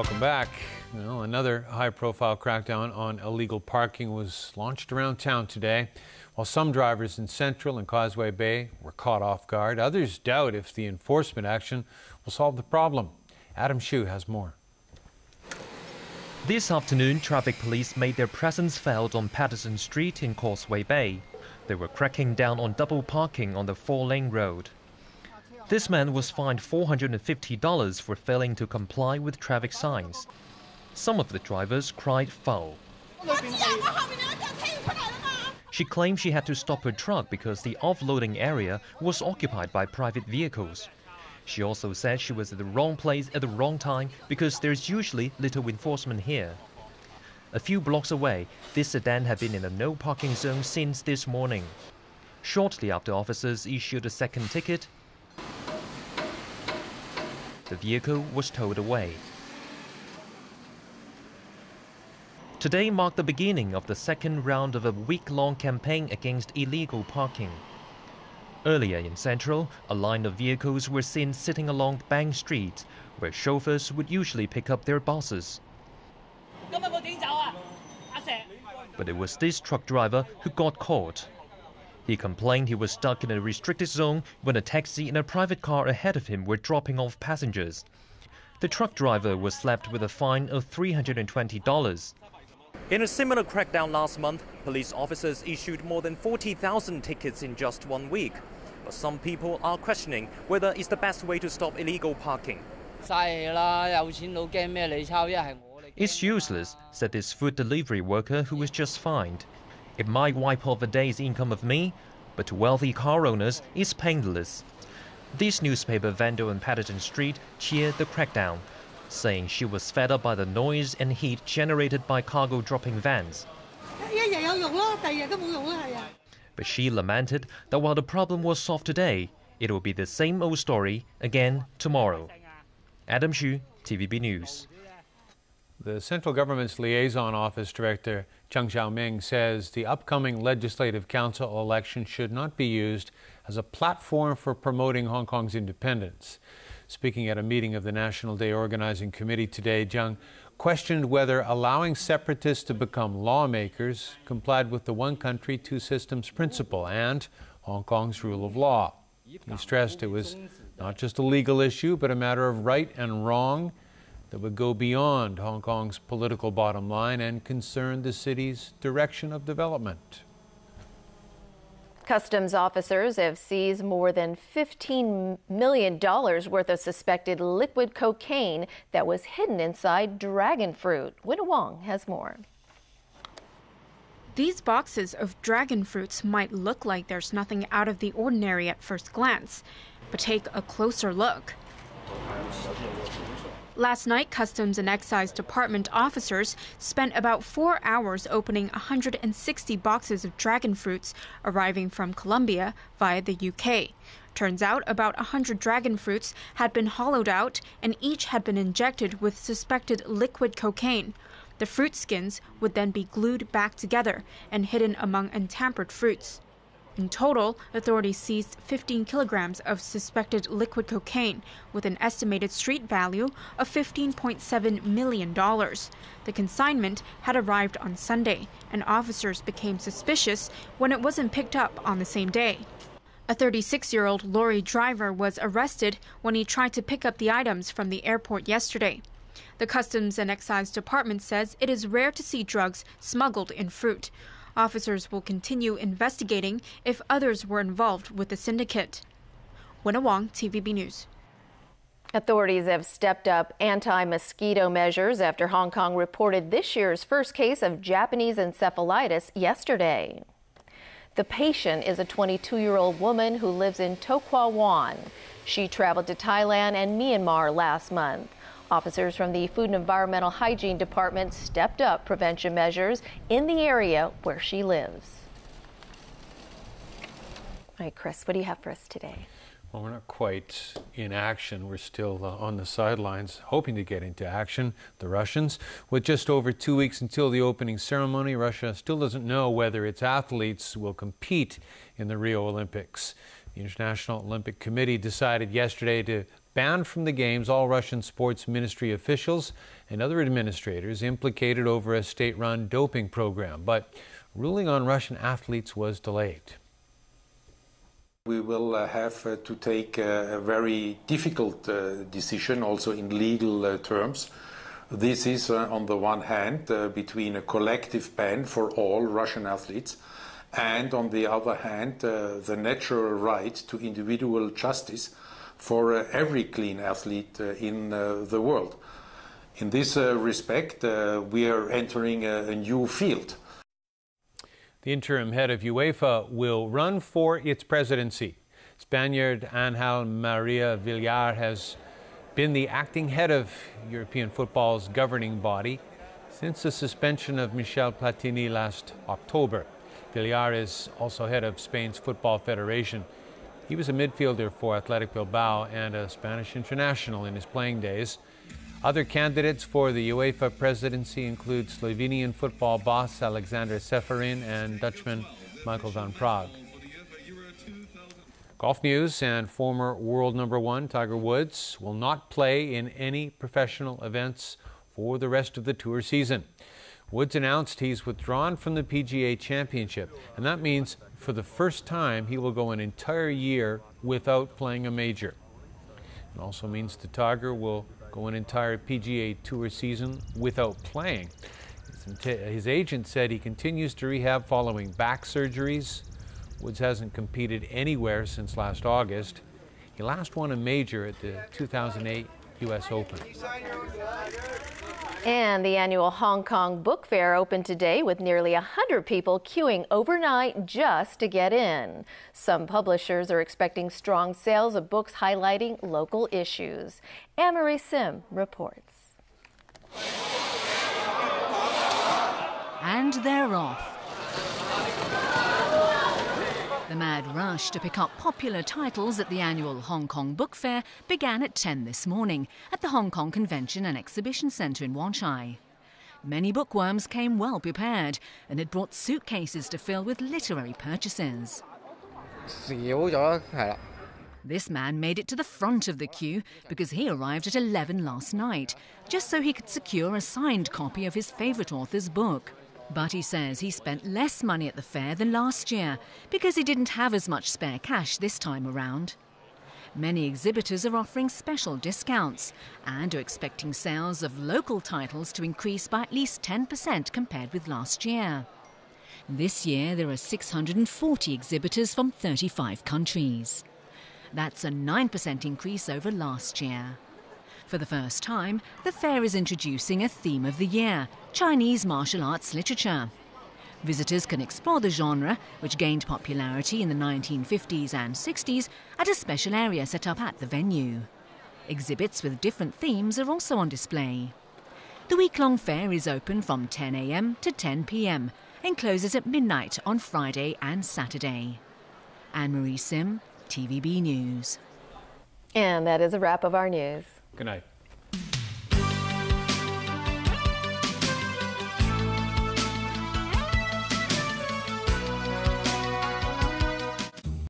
Welcome back. Well, another high-profile crackdown on illegal parking was launched around town today. While some drivers in Central and Causeway Bay were caught off guard, others doubt if the enforcement action will solve the problem. Adam Hsu has more. This afternoon, traffic police made their presence felt on Patterson Street in Causeway Bay. They were cracking down on double parking on the 4-lane road. This man was fined $450 for failing to comply with traffic signs. Some of the drivers cried foul. She claimed she had to stop her truck because the offloading area was occupied by private vehicles. She also said she was at the wrong place at the wrong time because there's usually little enforcement here. A few blocks away, this sedan had been in a no parking zone since this morning. Shortly after officers issued a second ticket, the vehicle was towed away. Today marked the beginning of the second round of a week-long campaign against illegal parking. Earlier in Central, a line of vehicles were seen sitting along Bank Street, where chauffeurs would usually pick up their bosses. But it was this truck driver who got caught. He complained he was stuck in a restricted zone when a taxi and a private car ahead of him were dropping off passengers. The truck driver was slapped with a fine of $320. In a similar crackdown last month, police officers issued more than 40,000 tickets in just 1 week. But some people are questioning whether it's the best way to stop illegal parking. It's useless, said this food delivery worker who was just fined. It might wipe off a day's income of me, but to wealthy car owners, it's painless. This newspaper vendor on Patterson Street cheered the crackdown, saying she was fed up by the noise and heat generated by cargo dropping vans. But she lamented that while the problem was solved today, it will be the same old story again tomorrow. Adam Hsu, TVB News. The central government's liaison office director, Cheng Xiaoming, says the upcoming Legislative Council election should not be used as a platform for promoting Hong Kong's independence. Speaking at a meeting of the National Day Organizing Committee today, Zhang questioned whether allowing separatists to become lawmakers complied with the one country, two systems principle and Hong Kong's rule of law. He stressed it was not just a legal issue, but a matter of right and wrong that would go beyond Hong Kong's political bottom line and concern the city's direction of development. Customs officers have seized more than $15 million worth of suspected liquid cocaine that was hidden inside dragon fruit. Winnie Wong has more. These boxes of dragon fruits might look like there's nothing out of the ordinary at first glance, but take a closer look. Last night, Customs and Excise Department officers spent about 4 hours opening 160 boxes of dragon fruits arriving from Colombia via the UK. Turns out about 100 dragon fruits had been hollowed out and each had been injected with suspected liquid cocaine. The fruit skins would then be glued back together and hidden among untampered fruits. In total, authorities seized 15 kilograms of suspected liquid cocaine with an estimated street value of $15.7 million. The consignment had arrived on Sunday, and officers became suspicious when it wasn't picked up on the same day. A 36-year-old lorry driver was arrested when he tried to pick up the items from the airport yesterday. The Customs and Excise Department says it is rare to see drugs smuggled in fruit. Officers will continue investigating if others were involved with the syndicate. Winnie Wong, TVB News. Authorities have stepped up anti-mosquito measures after Hong Kong reported this year's first case of Japanese encephalitis yesterday. The patient is a 22-year-old woman who lives in To Kwa Wan. She traveled to Thailand and Myanmar last month. Officers from the Food and Environmental Hygiene Department stepped up prevention measures in the area where she lives. All right, Chris, what do you have for us today? Well, we're not quite in action. We're still on the sidelines, hoping to get into action. The Russians, with just over 2 weeks until the opening ceremony, Russia still doesn't know whether its athletes will compete in the Rio Olympics. The International Olympic Committee decided yesterday to ban from the Games all Russian sports ministry officials and other administrators implicated over a state-run doping program. But ruling on Russian athletes was delayed. We will have to take a very difficult decision, also in legal terms. This is, on the one hand, between a collective ban for all Russian athletes and, on the other hand, the natural right to individual justice for every clean athlete in the world. In this respect, we are entering a new field. The interim head of UEFA will run for its presidency. Spaniard Ángel María Villar has been the acting head of European football's governing body since the suspension of Michel Platini last October. Villar is also head of Spain's Football Federation. He was a midfielder for Athletic Bilbao and a Spanish international in his playing days. Other candidates for the UEFA presidency include Slovenian football boss Alexander Seferin and Dutchman Michael van Praag. Golf news, and former world #1 Tiger Woods will not play in any professional events for the rest of the tour season. Woods announced he's withdrawn from the PGA Championship, and that means for the first time he will go an entire year without playing a major. It also means the Tiger will go an entire PGA Tour season without playing. His agent said he continues to rehab following back surgeries. Woods hasn't competed anywhere since last August. He last won a major at the 2008 U.S. Open. And the annual Hong Kong Book Fair opened today with nearly 100 people queuing overnight just to get in. Some publishers are expecting strong sales of books highlighting local issues. Anne-Marie Sim reports. And they're off. The mad rush to pick up popular titles at the annual Hong Kong Book Fair began at 10 this morning at the Hong Kong Convention and Exhibition Centre in Wan Chai. Many bookworms came well prepared and had brought suitcases to fill with literary purchases. This man made it to the front of the queue because he arrived at 11 last night, just so he could secure a signed copy of his favourite author's book. But he says he spent less money at the fair than last year because he didn't have as much spare cash this time around. Many exhibitors are offering special discounts and are expecting sales of local titles to increase by at least 10% compared with last year. This year there are 640 exhibitors from 35 countries. That's a 9% increase over last year. For the first time, the fair is introducing a theme of the year, Chinese martial arts literature. Visitors can explore the genre, which gained popularity in the 1950s and 60s, at a special area set up at the venue. Exhibits with different themes are also on display. The week-long fair is open from 10 a.m. to 10 p.m. and closes at midnight on Friday and Saturday. Anne-Marie Sim, TVB News. And that is a wrap of our news. Good night.